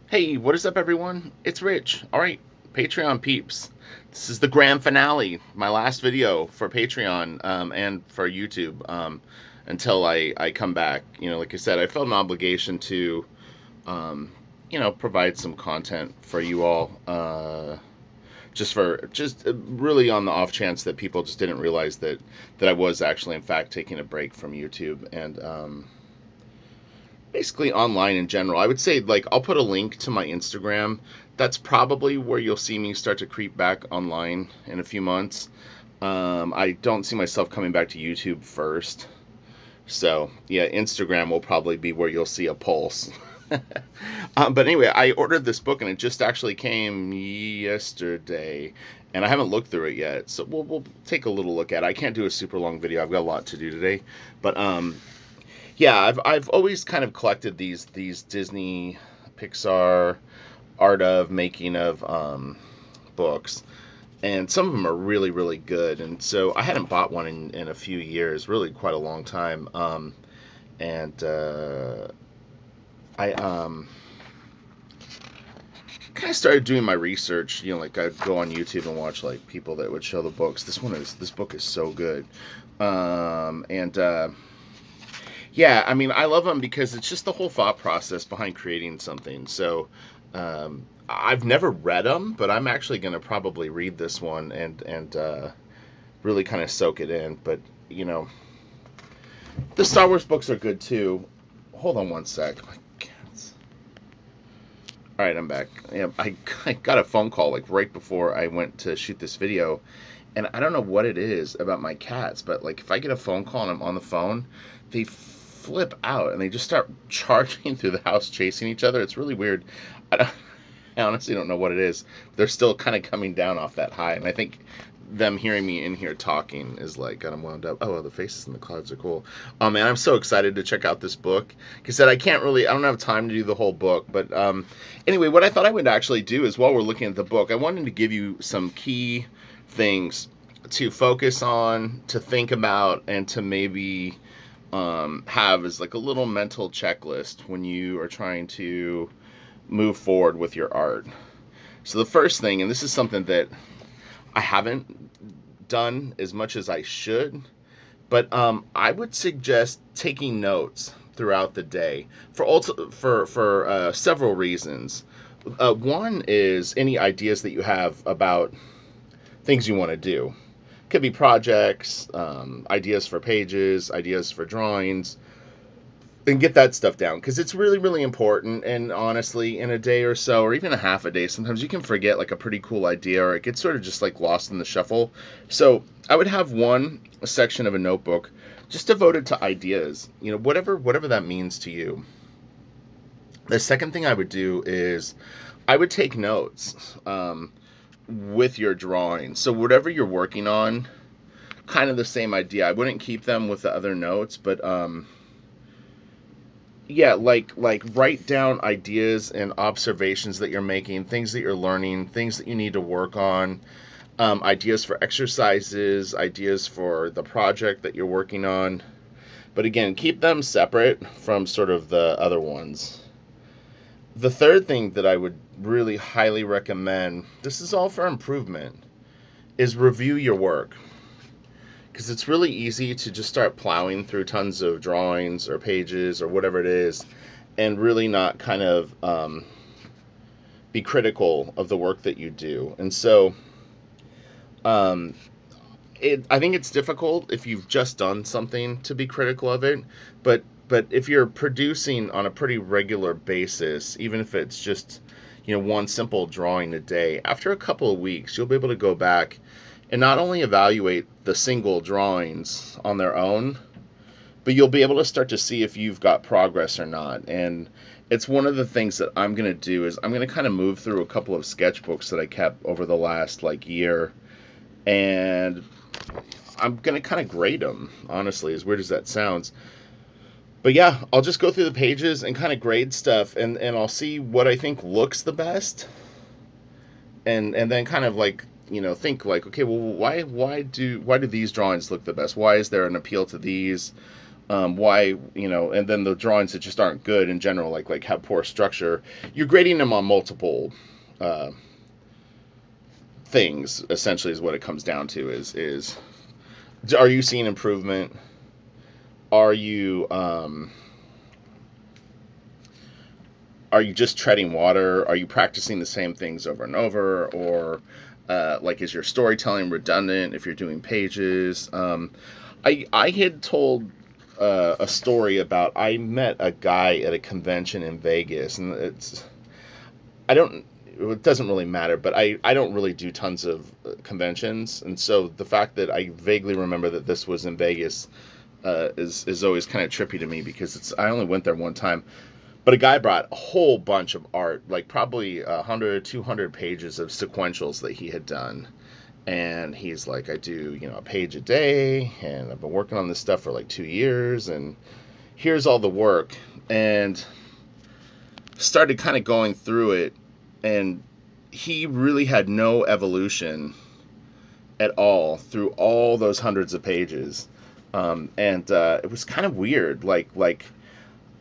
Hey, what is up, everyone? It's Rich. All right, Patreon peeps. This is the grand finale, my last video for Patreon and for YouTube until I come back. Like I said, I felt an obligation to, um, provide some content for you all. Just really on the off chance that people just didn't realize that I was actually in fact taking a break from YouTube and basically online in general. I would say, like, I'll put a link to my Instagram. That's probably where you'll see me start to creep back online in a few months. I don't see myself coming back to YouTube first. So, yeah, Instagram will probably be where you'll see a pulse. But anyway, I ordered this book and it just actually came yesterday, and I haven't looked through it yet. So we'll take a little look at it. I can't do a super long video. I've got a lot to do today, but yeah, I've always kind of collected these Disney, Pixar, art of making of books, and some of them are really really good. And so I hadn't bought one in a few years, really quite a long time. And I kind of started doing my research. Like I'd go on YouTube and watch like people that would show the books. This book is so good. And Yeah, I mean, I love them because it's just the whole thought process behind creating something. So, I've never read them, but I'm actually going to probably read this one and really kind of soak it in. But you know, the Star Wars books are good too. Hold on one sec. My cats. All right, I'm back. Yeah, I got a phone call like right before I went to shoot this video, and I don't know what it is about my cats, but like if I get a phone call and I'm on the phone, they flip out and they just start charging through the house, chasing each other. It's really weird. I honestly don't know what it is. They're still kind of coming down off that high, and I think them hearing me in here talking is like got them wound up. Oh, well, the faces in the clouds are cool. Oh man, I'm so excited to check out this book. Like I said, I don't have time to do the whole book, but anyway, what I thought I would actually do is while we're looking at the book, I wanted to give you some key things to focus on, to think about, and to maybe have as like a little mental checklist when you are trying to move forward with your art. So the first thing, and this is something that I haven't done as much as I should, but I would suggest taking notes throughout the day for several reasons. One is any ideas that you have about things you want to do. Could be projects, ideas for pages, ideas for drawings, and get that stuff down because it's really really important. And honestly, in a day or so, or even a half a day, sometimes you can forget like a pretty cool idea, or it gets sort of just like lost in the shuffle. So I would have one section of a notebook just devoted to ideas, whatever that means to you. The second thing I would do is I would take notes with your drawing. So whatever you're working on, kind of the same idea. I wouldn't keep them with the other notes, but yeah, like write down ideas and observations that you're making, things that you're learning, things that you need to work on, ideas for exercises, ideas for the project that you're working on. But again, keep them separate from sort of the other ones. The third thing that I would really highly recommend, this is all for improvement, is review your work. Because it's really easy to just start plowing through tons of drawings or pages or whatever it is and really not kind of be critical of the work that you do. And so um, I think it's difficult if you've just done something to be critical of it, but if you're producing on a pretty regular basis, even if it's just one simple drawing a day, after a couple of weeks you'll be able to go back and not only evaluate the single drawings on their own, but you'll be able to start to see if you've got progress or not. And it's one of the things that I'm going to do is I'm going to kind of move through a couple of sketchbooks that I kept over the last like year, and I'm going to kind of grade them, honestly, as weird as that sounds. But yeah, I'll just go through the pages and kind of grade stuff, and I'll see what I think looks the best, and then kind of like think like, okay, well, why do these drawings look the best? Why is there an appeal to these? Why, and then the drawings that just aren't good in general, like have poor structure. You're grading them on multiple uh, things. Essentially, is what it comes down to. Is are you seeing improvement? Are you are you just treading water? Are you practicing the same things over and over? Or like, is your storytelling redundant if you're doing pages? I had told a story about, I met a guy at a convention in Vegas, and it doesn't really matter, but I don't really do tons of conventions, and so the fact that I vaguely remember that this was in Vegas is always kind of trippy to me, because I only went there one time. But a guy brought a whole bunch of art, like probably 100, 200 pages of sequentials that he had done. And he's like, I do, a page a day, and I've been working on this stuff for like 2 years, and here's all the work. And started kind of going through it, and he really had no evolution at all through all those hundreds of pages. And it was kind of weird. Like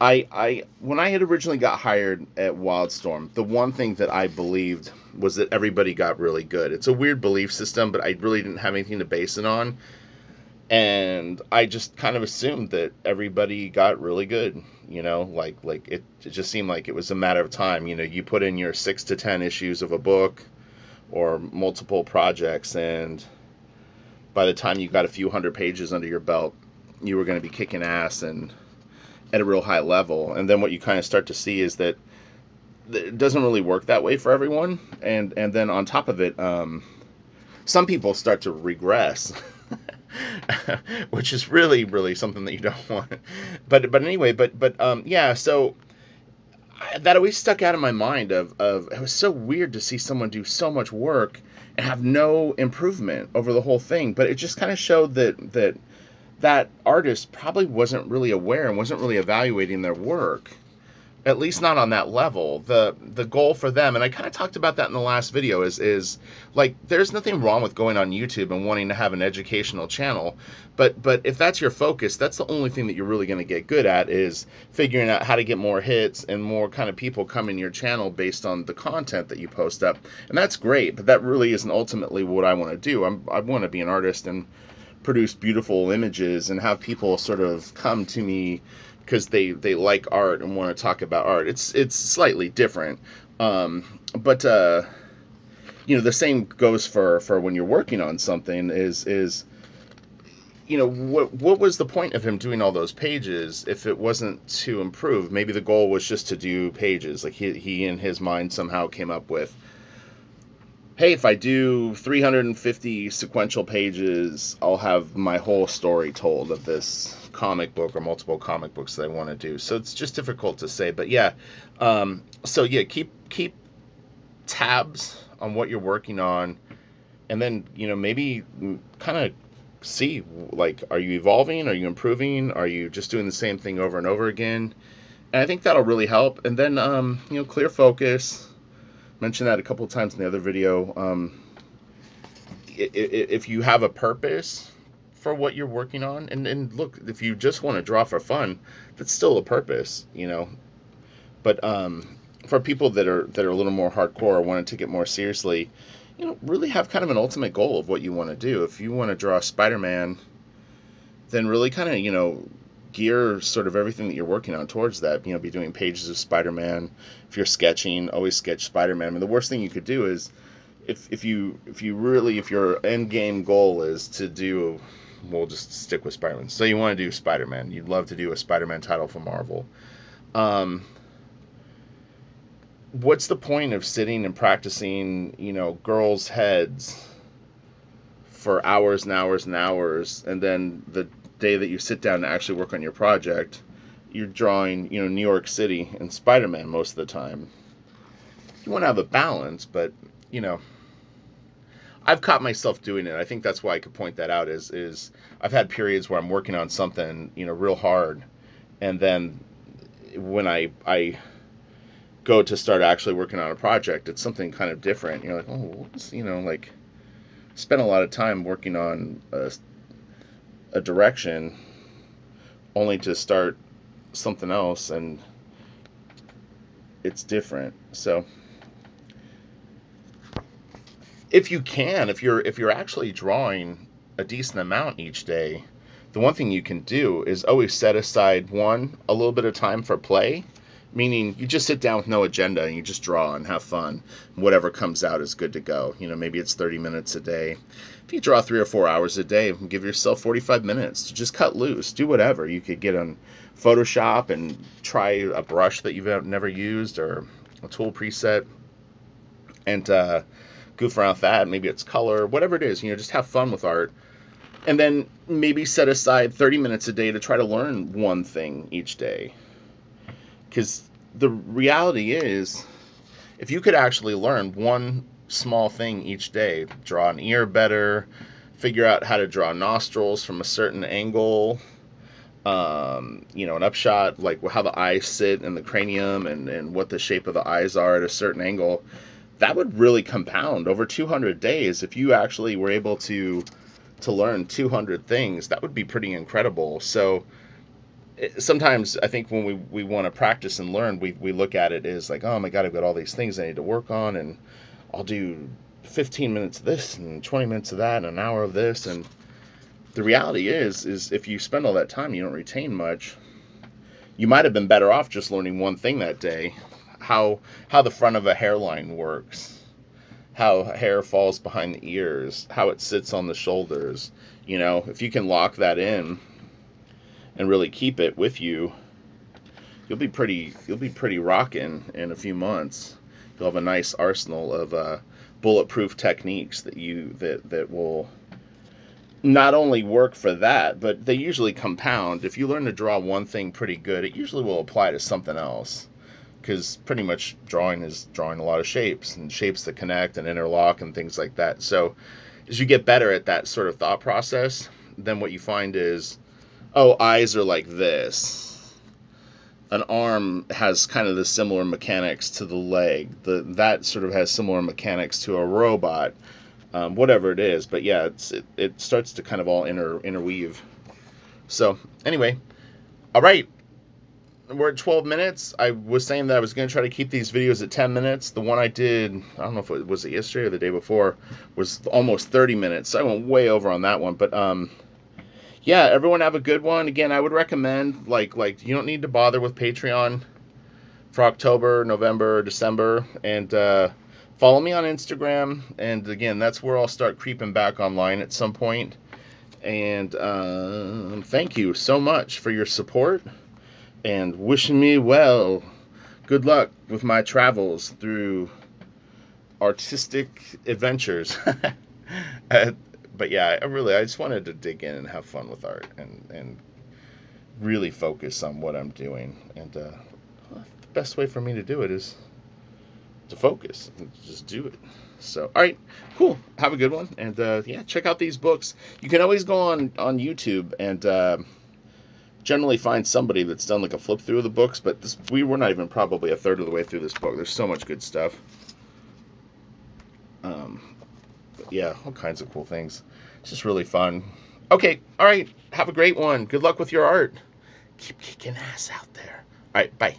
I when I had originally got hired at Wildstorm, the one thing that I believed was that everybody got really good. It's a weird belief system, but I really didn't have anything to base it on. And I just kind of assumed that everybody got really good, like it just seemed like it was a matter of time. You put in your 6 to 10 issues of a book or multiple projects, and by the time you got a few hundred pages under your belt, you were going to be kicking ass and at a real high level. And then what you kind of start to see is that it doesn't really work that way for everyone. And then on top of it, some people start to regress, which is really, really something that you don't want. But anyway, yeah. So that always stuck out in my mind. Of it was so weird to see someone do so much work and have no improvement over the whole thing. But it just kind of showed that artist probably wasn't really aware and wasn't really evaluating their work, at least not on that level. The goal for them, and I kind of talked about that in the last video, is like, there's nothing wrong with going on YouTube and wanting to have an educational channel, but if that's your focus, that's the only thing that you're really going to get good at, is figuring out how to get more hits and more kind of people come in your channel based on the content that you post up. And that's great, but that really isn't ultimately what I want to do. I want to be an artist and produce beautiful images and have people sort of come to me because they like art and want to talk about art. It's slightly different, but the same goes for when you're working on something. Is what was the point of him doing all those pages if it wasn't to improve? Maybe the goal was just to do pages. Like he in his mind somehow came up with, hey, if I do 350 sequential pages, I'll have my whole story told of this comic book or multiple comic books that I want to do. So it's just difficult to say. But yeah, keep tabs on what you're working on, and then maybe kind of see, like, are you evolving? Are you improving? Are you just doing the same thing over and over again? And I think that'll really help. And then clear focus. Mentioned that a couple of times in the other video. If you have a purpose for what you're working on, and look, if you just want to draw for fun, that's still a purpose, But for people that are a little more hardcore or want to take it more seriously, really have kind of an ultimate goal of what you want to do. If you want to draw Spider-Man, then really kind of gear sort of everything that you're working on towards that. Be doing pages of Spider-Man. If you're sketching, always sketch Spider-Man. I mean, the worst thing you could do is if your end game goal is to do, we'll just stick with Spider-Man. So you want to do Spider-Man. You'd love to do a Spider-Man title for Marvel. What's the point of sitting and practicing, girls' heads for hours and hours and hours, and then the day that you sit down to actually work on your project, you're drawing, New York City and Spider-Man most of the time? You want to have a balance, but, I've caught myself doing it. I think that's why I could point that out is I've had periods where I'm working on something, real hard, and then when I go to start actually working on a project, it's something kind of different. You're like, oh, like, spent a lot of time working on a direction, only to start something else, and it's different. So if you can, if you're actually drawing a decent amount each day, the one thing you can do is always set aside a little bit of time for play, meaning you just sit down with no agenda and you just draw and have fun. Whatever comes out is good to go. Maybe it's 30 minutes a day. If you draw 3 or 4 hours a day, give yourself 45 minutes to just cut loose. Do whatever. You could get on Photoshop and try a brush that you've never used or a tool preset and goof around with that. Maybe it's color, whatever it is. Just have fun with art. And then maybe set aside 30 minutes a day to try to learn one thing each day. Because the reality is, if you could actually learn one small thing each day, draw an ear better, figure out how to draw nostrils from a certain angle, an upshot, like how the eyes sit in the cranium and what the shape of the eyes are at a certain angle, that would really compound over 200 days. If you actually were able to learn 200 things, that would be pretty incredible. So sometimes I think when we want to practice and learn, we look at it as like, oh my God, I've got all these things I need to work on, and I'll do 15 minutes of this and 20 minutes of that and an hour of this. And the reality is if you spend all that time, you don't retain much. You might have been better off just learning one thing that day, how the front of a hairline works, how hair falls behind the ears, how it sits on the shoulders. If you can lock that in and really keep it with you, you'll be pretty rocking in a few months. You'll have a nice arsenal of bulletproof techniques that will not only work for that, but they usually compound. If you learn to draw one thing pretty good, it usually will apply to something else. Because pretty much drawing is drawing a lot of shapes, and shapes that connect and interlock and things like that. So as you get better at that sort of thought process, then what you find is, oh, eyes are like this. An arm has kind of the similar mechanics to the leg. That sort of has similar mechanics to a robot, whatever it is. But yeah, it starts to kind of all interweave. So anyway, all right. We're at 12 minutes. I was saying that I was going to try to keep these videos at 10 minutes. The one I did, I don't know if it was yesterday or the day before, was almost 30 minutes. So I went way over on that one. But yeah, everyone have a good one. Again, I would recommend, like you don't need to bother with Patreon for October, November, December. And follow me on Instagram. And again, that's where I'll start creeping back online at some point. And thank you so much for your support. And wishing me well. Good luck with my travels through artistic adventures. But yeah, I just wanted to dig in and have fun with art and really focus on what I'm doing. And the best way for me to do it is to focus and just do it. So, all right, cool. Have a good one. And yeah, check out these books. You can always go on YouTube and generally find somebody that's done like a flip through of the books, but we're not even probably a third of the way through this book. There's so much good stuff. But yeah, all kinds of cool things. It's just really fun. Okay, all right. Have a great one. Good luck with your art. Keep kicking ass out there. All right, bye.